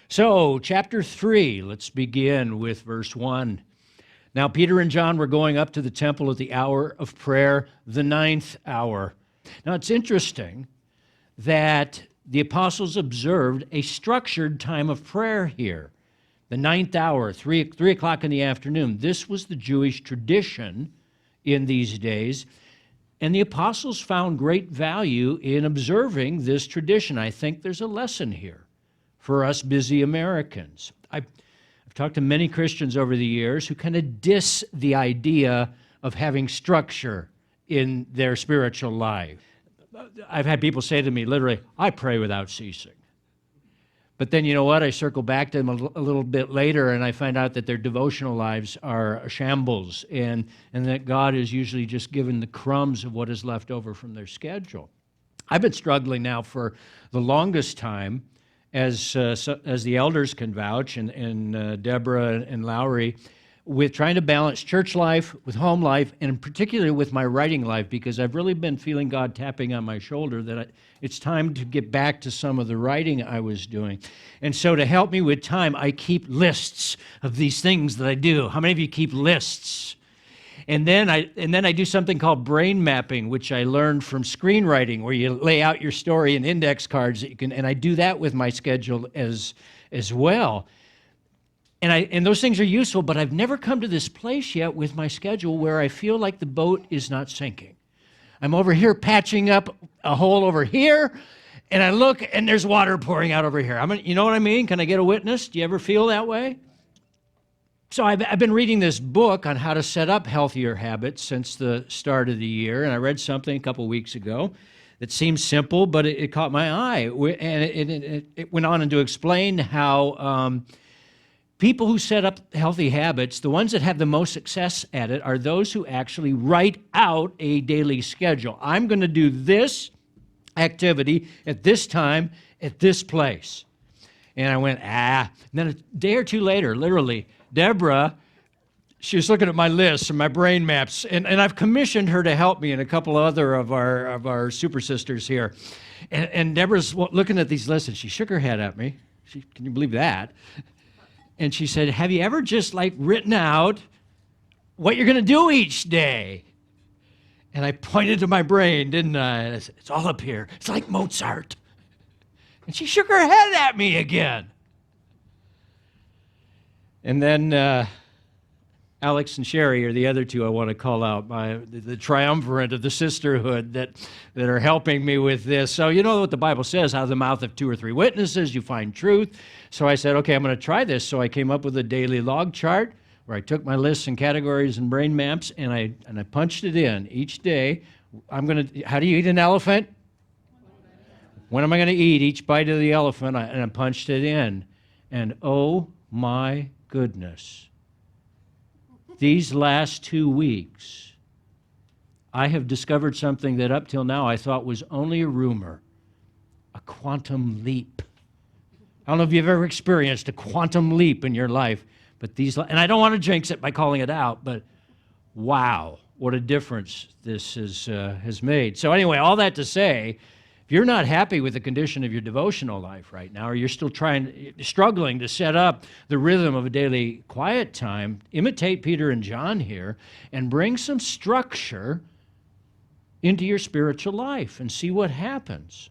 So, chapter 3, let's begin with verse 1. Now, Peter and John were going up to the temple at the hour of prayer, the ninth hour. Now, it's interesting that the apostles observed a structured time of prayer here. The ninth hour, 3 o'clock in the afternoon. This was the Jewish tradition in these days. And the apostles found great value in observing this tradition. I think there's a lesson here for us busy Americans. I've talked to many Christians over the years who kind of diss the idea of having structure in their spiritual life. I've had people say to me, literally, I pray without ceasing. But then, you know what? I circle back to them a little bit later, and I find out that their devotional lives are a shambles, and that God is usually just given the crumbs of what is left over from their schedule. I've been struggling now for the longest time, as the elders can vouch, and Deborah and Lowry, with trying to balance church life with home life, and particularly with my writing life, because I've really been feeling God tapping on my shoulder that it's time to get back to some of the writing I was doing. And so to help me with time, I keep lists of these things that I do. How many of you keep lists? And then I do something called brain mapping, which I learned from screenwriting, where you lay out your story in index cards that you can, and I do that with my schedule as well. And those things are useful, but I've never come to this place yet with my schedule where I feel like the boat is not sinking. I'm over here patching up a hole over here, and I look, and there's water pouring out over here. You know what I mean? Can I get a witness? Do you ever feel that way? So I've been reading this book on how to set up healthier habits since the start of the year, and I read something a couple weeks ago that seemed simple, but it caught my eye, and it went on to explain how people who set up healthy habits, the ones that have the most success at it, are those who actually write out a daily schedule. I'm going to do this activity at this time, at this place. And I went, And then a day or two later, literally, Deborah, she was looking at my lists and my brain maps, and I've commissioned her to help me and a couple other of our super sisters here. And Deborah's looking at these lists, and she shook her head at me. Can you believe that? And she said, have you ever just written out what you're going to do each day? And I pointed to my brain, didn't I? And I said, it's all up here. It's like Mozart. And she shook her head at me again. And then Alex and Sherry are the other two I want to call out, the triumvirate of the sisterhood that are helping me with this. So you know what the Bible says, out of the mouth of 2 or 3 witnesses you find truth. So I said, okay, I'm going to try this. So I came up with a daily log chart where I took my lists and categories and brain maps, and I punched it in each day. How do you eat an elephant? When am I going to eat each bite of the elephant? And I punched it in. And oh my goodness. These last 2 weeks, I have discovered something that up till now I thought was only a rumor, a quantum leap. I don't know if you've ever experienced a quantum leap in your life, but and I don't want to jinx it by calling it out, but wow, what a difference this has made. So anyway, all that to say, if you're not happy with the condition of your devotional life right now, or you're still struggling to set up the rhythm of a daily quiet time, imitate Peter and John here and bring some structure into your spiritual life and see what happens.